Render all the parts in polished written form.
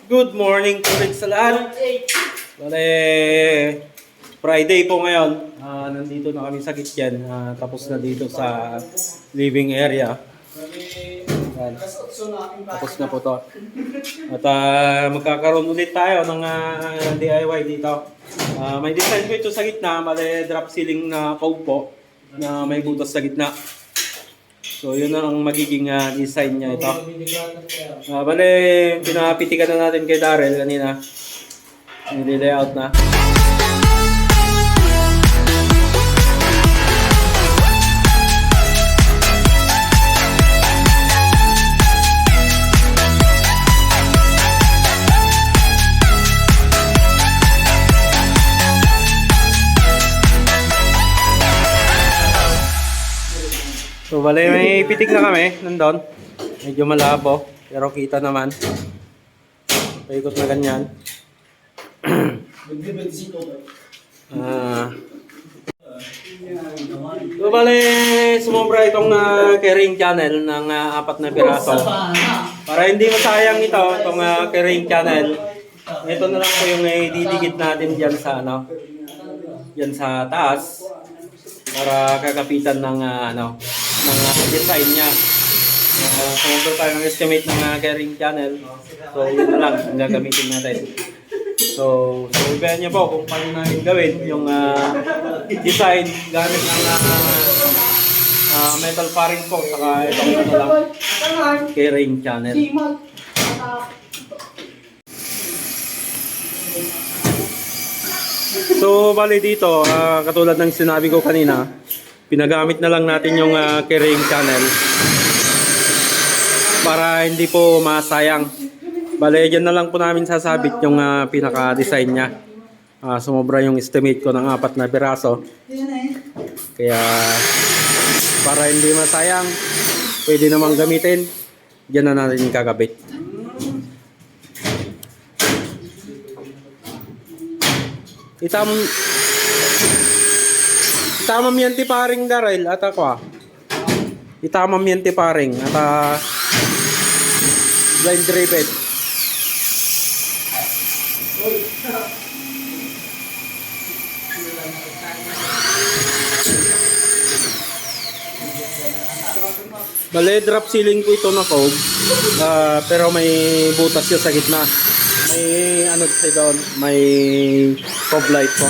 Good morning ulit sa lahat. Bale, Friday po ngayon. Nandito na kami sa kitchen. Tapos na dito sa living area. Yan. Tapos na po to. At magkakaroon ulit tayo ng DIY dito. May design ko ito sa gitna. Bale, drop ceiling na cove po na may butas sa gitna. So, yun ang magiging design niya ito. Bale, pinapitikan na natin kay Darrell kanina. Nili-layout na. So, bale, may pitik na kami, nandun. Medyo malabo, pero kita naman. Paikot na ganyan. So, bale, sumobra itong carrying channel ng 4 na piraso. Para hindi masayang ito, itong carrying channel. Ito na lang po yung didikit natin dyan sa, dyan sa taas. Para kakapitan ng, ng design niya. Sumobra tayo ng estimate ng carrying channel. So, yun na lang ang gagamitin natin. So ibayan niyo po kung paano natin gawin yung design gamit ng metal paring po saka itong carrying channel. So bali dito, katulad ng sinabi ko kanina, pinagamit na lang natin yung carrying channel para hindi po masayang. Bale, dyan na lang po namin sasabit yung pinaka-design niya. Sumobra yung estimate ko ng 4 na piraso. Kaya, para hindi masayang, pwede namang gamitin. Dyan na natin kakabit. Itamam yan ti paring Darrell at ako Itamam yan ti paring at blind driven. Bale, drop ceiling po ito na cove. Pero may butas siya sa gitna. May ano sa doon, may cove light po.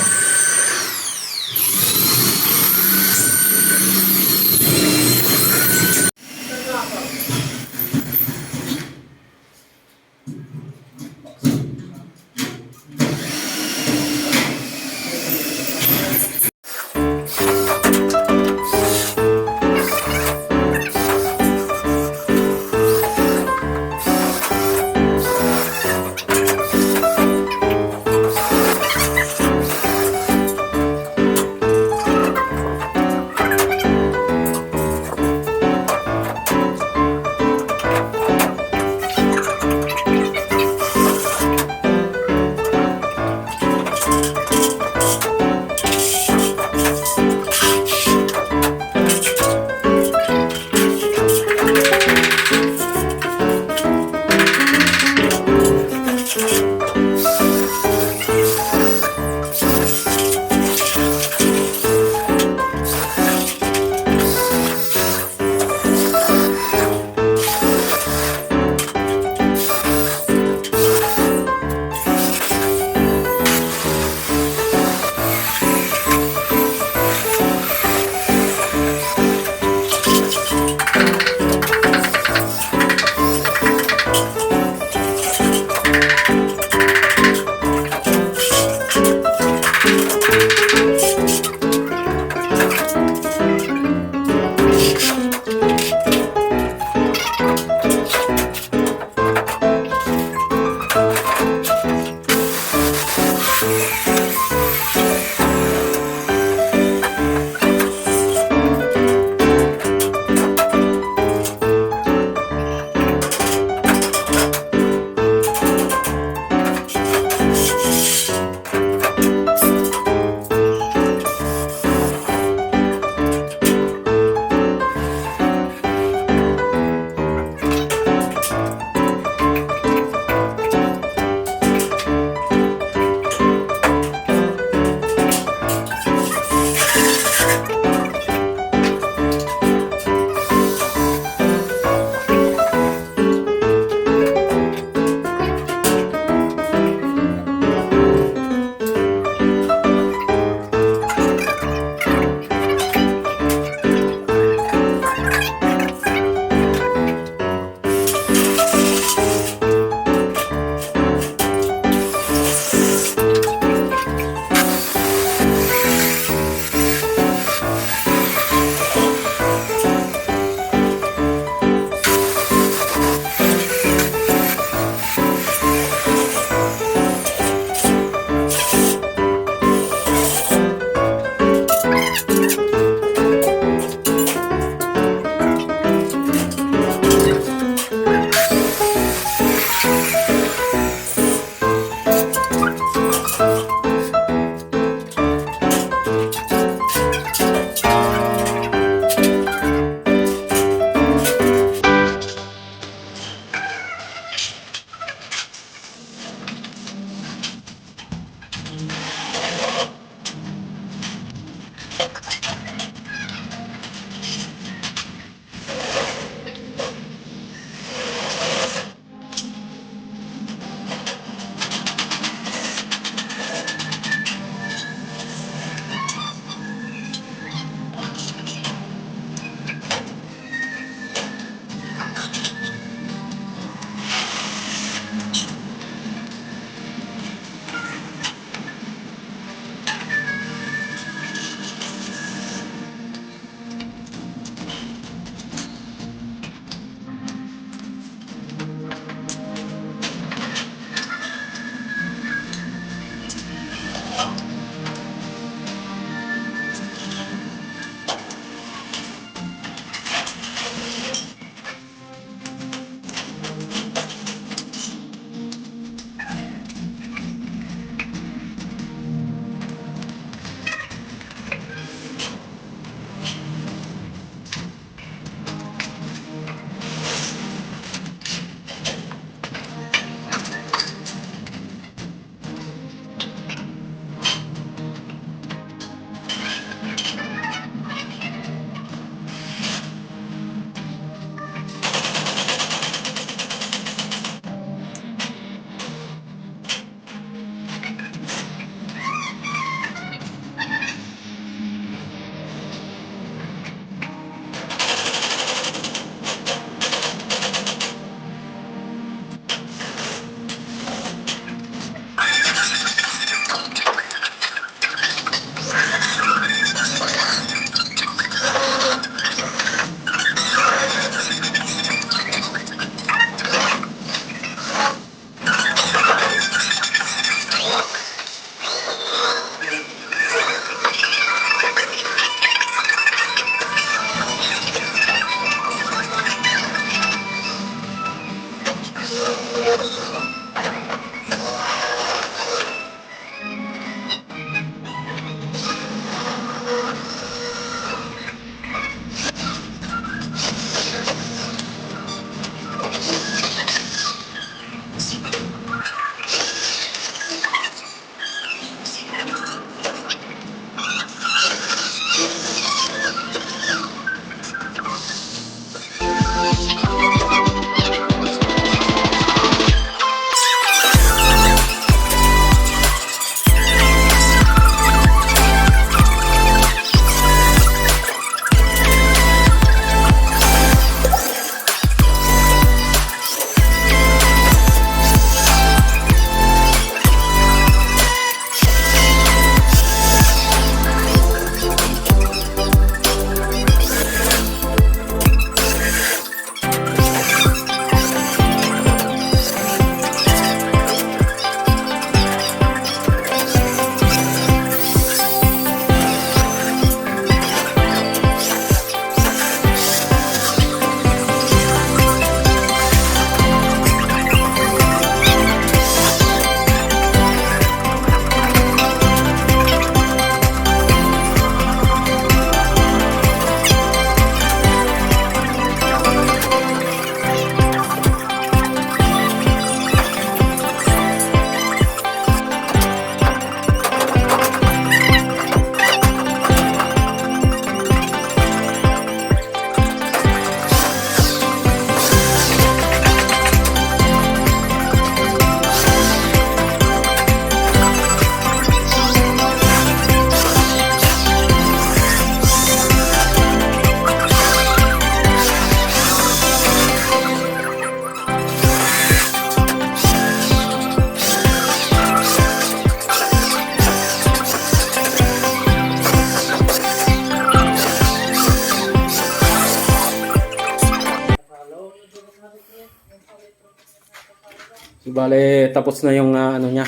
So, bale, tapos na yung ano niya,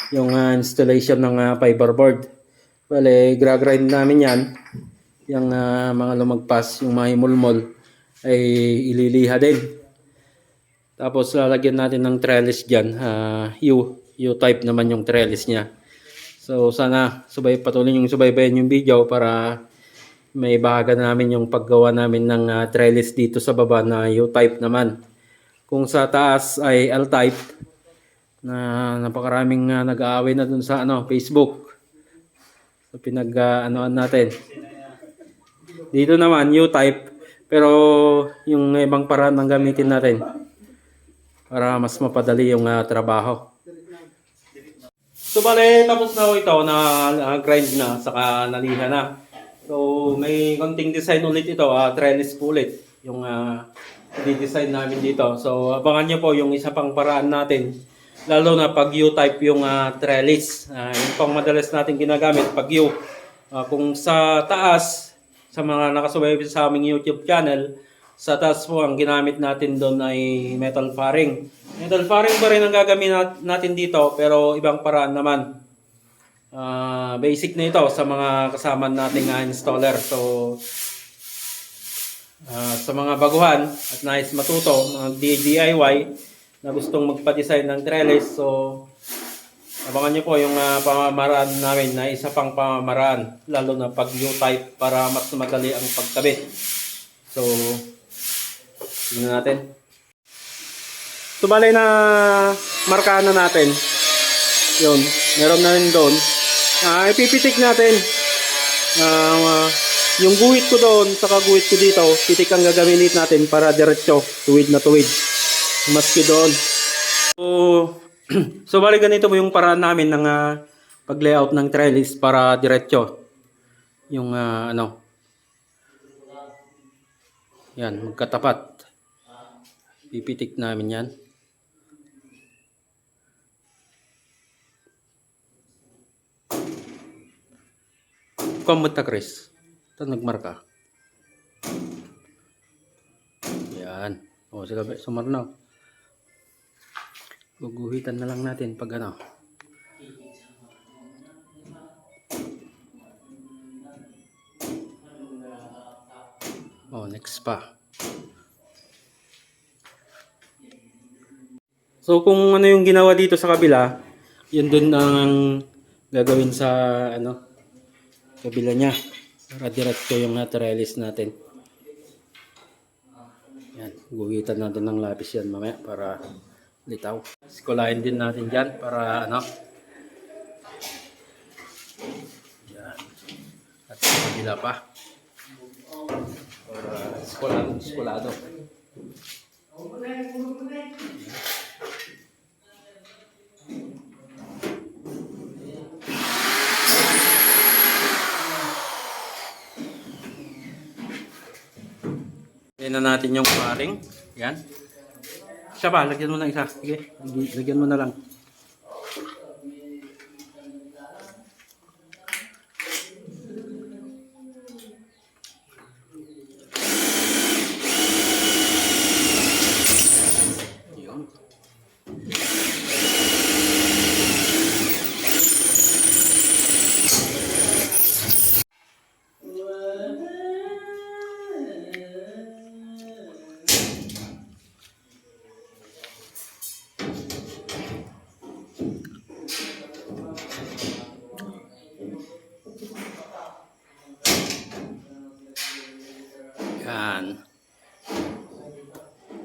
yung installation ng fiberboard. Bale, gra-grind namin yan. Yung mga lumagpas, yung mga himulmol, ay ililiha din. Tapos lalagyan natin ng trellis dyan. U-type naman yung trellis niya. So sana patuloy yung subaybayan yung video para may bahaga namin yung paggawa namin ng trellis dito sa baba na U-type naman. Kung sa taas ay L-type na napakaraming nag-aaway na dun sa Facebook. So pinag-anoan natin. Dito naman U-type pero yung ibang paraan ng gamitin natin para mas mapadali yung trabaho. So bale tapos na ito na grind na saka naliha na. So may konting design ulit ito, trellis po ulit yung i-design namin dito. So abangan nyo po yung isa pang paraan natin. Lalo na pag U-type yung trellis. Yung pang madalas natin ginagamit pag U. Kung sa taas, sa mga nakasubaybay sa aming YouTube channel, sa taas po ang ginamit natin doon ay metal faring. Metal faring pa rin ang gagamitin natin dito pero ibang paraan naman. Basic na ito sa mga kasama nating installer. So sa mga baguhan at nais matuto, mga DIY na gustong magpa-design ng trellis, so abangan nyo po yung pamamaraan namin na isa pang pamamaraan, lalo na pag U-type para mas madali ang pagkabit. So tingnan natin. So bale na markahan na natin. Yun, meron na rin doon. Ipipitik natin. Yung guhit ko doon, saka guhit ko dito, pitik ang gagamitin natin para diretso, tuwid na tuwid. Maski doon. So bali ganito po yung paraan namin ng pag-layout ng trellis para diretso. Yung yan, magkatapat. Pipitik namin yan. Kamusta Chris? Ito nagmarka. Yan. O sila sumarnaw. Guguhitan na lang natin pag ano. O next pa. So kung ano yung ginawa dito sa kabila, yun din ang gagawin sa ano kabila niya. Para diretso yung trellis natin. Yan, guhitan natin ng lapis yan mamaya para litaw. Skulahin din natin dyan para ano. Yan. At sa kabila pa. Para skulado. Lagyan na natin yung paring. Yan. Siya ba? Lagyan mo na isa. Sige. Lagyan mo na lang. Yun. Yan.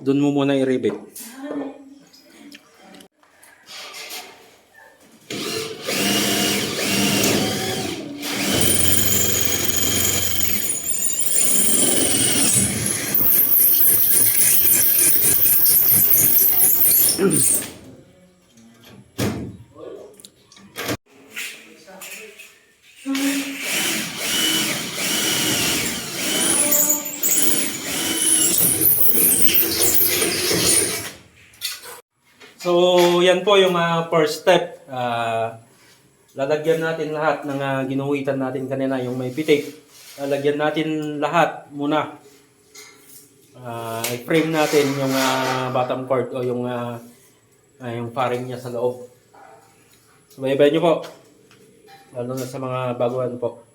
Doon mo muna i-rivet. So, yan po yung first step. Lalagyan natin lahat ng ginuhitan natin kanina, yung may pitik. Lalagyan natin lahat muna. I-frame natin yung bottom cord o yung faring niya sa loob. Subaybayan nyo po. Lalo na sa mga baguhan po.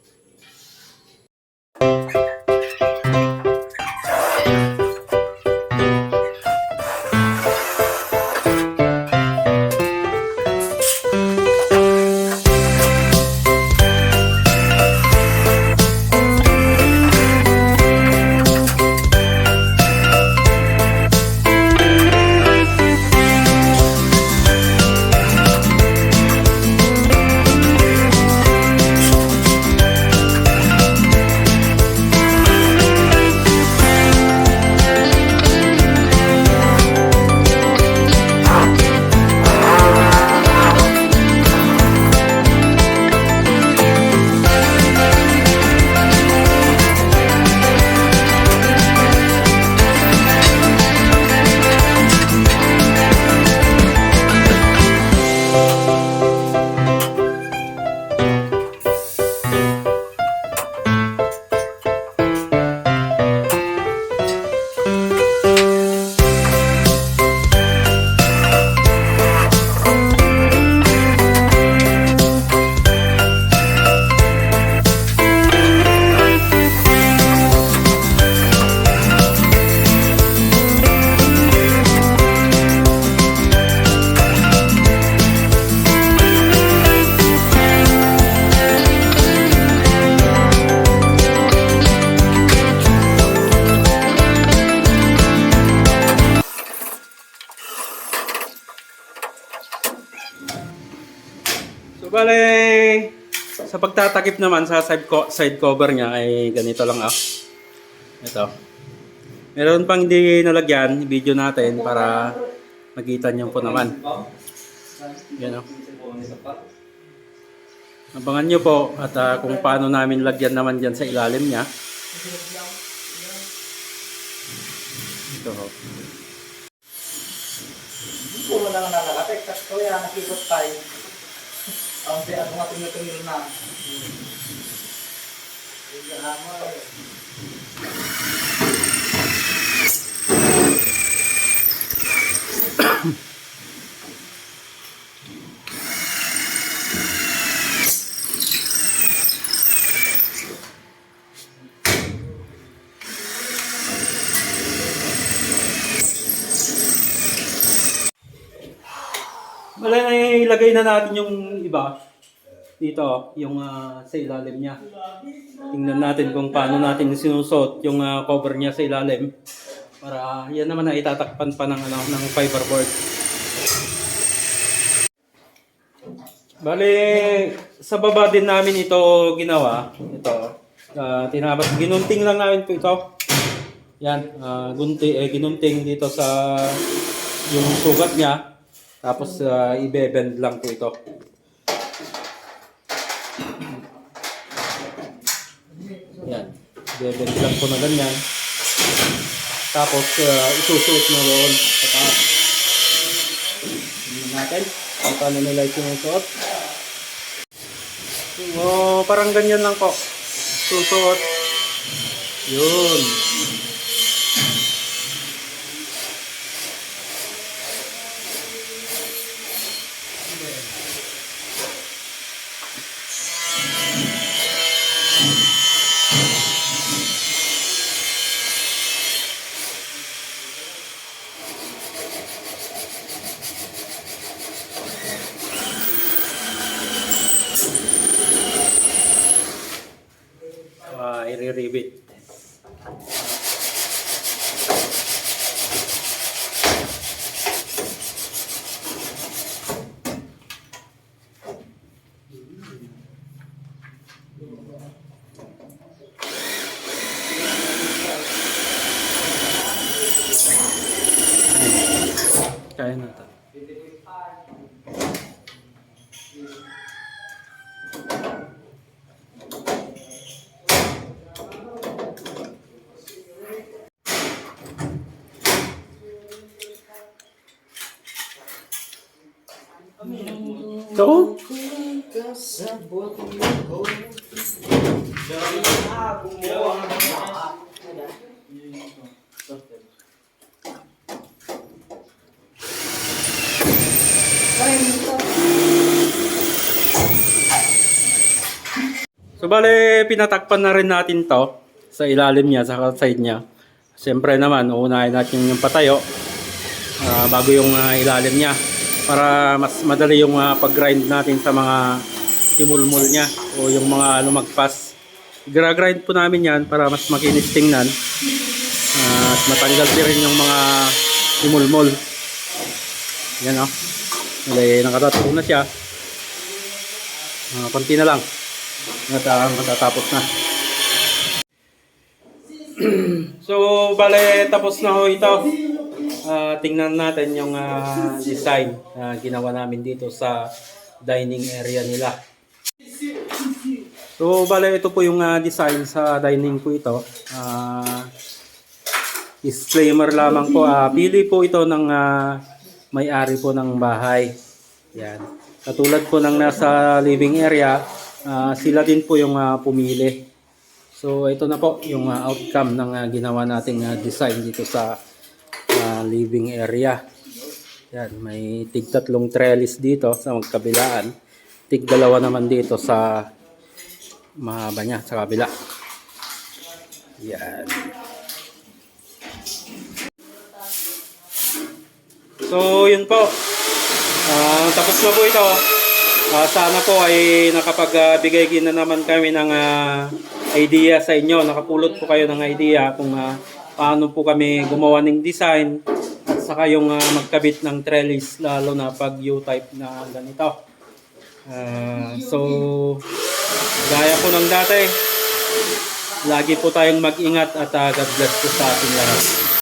So bale, sa pagtatakip naman sa side cover niya ay ganito lang Ito. Meron pang hindi nalagyan, video natin para makita niyo po naman. Yan Abangan niyo po at kung paano namin lagyan naman diyan sa ilalim niya. Ito ho. Hindi ko na nakakapit. Kasi kaya nakikot tayo. Ang kaya mga tumil-tumil na. Wala na, ilagay na natin yung iba. Dito, yung sa ilalim niya. Tingnan natin kung paano natin sinusot yung cover niya sa ilalim. Para yan naman na itatakpan pa ng, ng fiberboard. Bale, sa baba din namin ito ginawa. Ito. Ginunting lang namin po ito. Yan, ginunting dito sa yung sugat niya. Tapos ibe-bend lang po ito. Yan, ibe-bend lang po na ganyan. Tapos isusuot na roon sa taas. Tingnan natin kung paano nila isinusuot. So, parang ganyan lang po. Susuot. Yun. I-rivet. Kaya na ito. So, bale, pinatakpan na rin natin to sa ilalim niya, sa side niya. Siyempre naman, uunahin natin yung patayo bago yung ilalim niya. Para mas madali yung pag-grind natin sa mga himulmul niya o yung mga lumagpas. Gra-grind po namin yan para mas makinis tingnan at matanggal din rin yung mga himulmul. Yan o. Nakatato na siya. Konti na lang. Matatapos na. So, bale, tapos na ho ito. Tingnan natin yung design na ginawa namin dito sa dining area nila. So, bale, ito po yung design sa dining po ito. Disclaimer lamang po, pili po ito ng may-ari po ng bahay. Yan. Katulad po ng nasa living area, sila din po yung pumili. So, ito na po yung outcome ng ginawa nating design dito sa living area. Yan, may tig-tatlong trellis dito sa magkabilaan. Tig-dalawa naman dito sa mahaba niya sa kabila. Yan. So, yun po. Tapos na po ito. Sana po ay nakapagbigay na naman kami ng idea sa inyo. Nakapulot po kayo ng idea kung paano po kami gumawa ng design at saka yung magkabit ng trellis lalo na pag U-type na ganito. So, gaya po ng dati, lagi po tayong mag-ingat at God bless po sa ating lahat.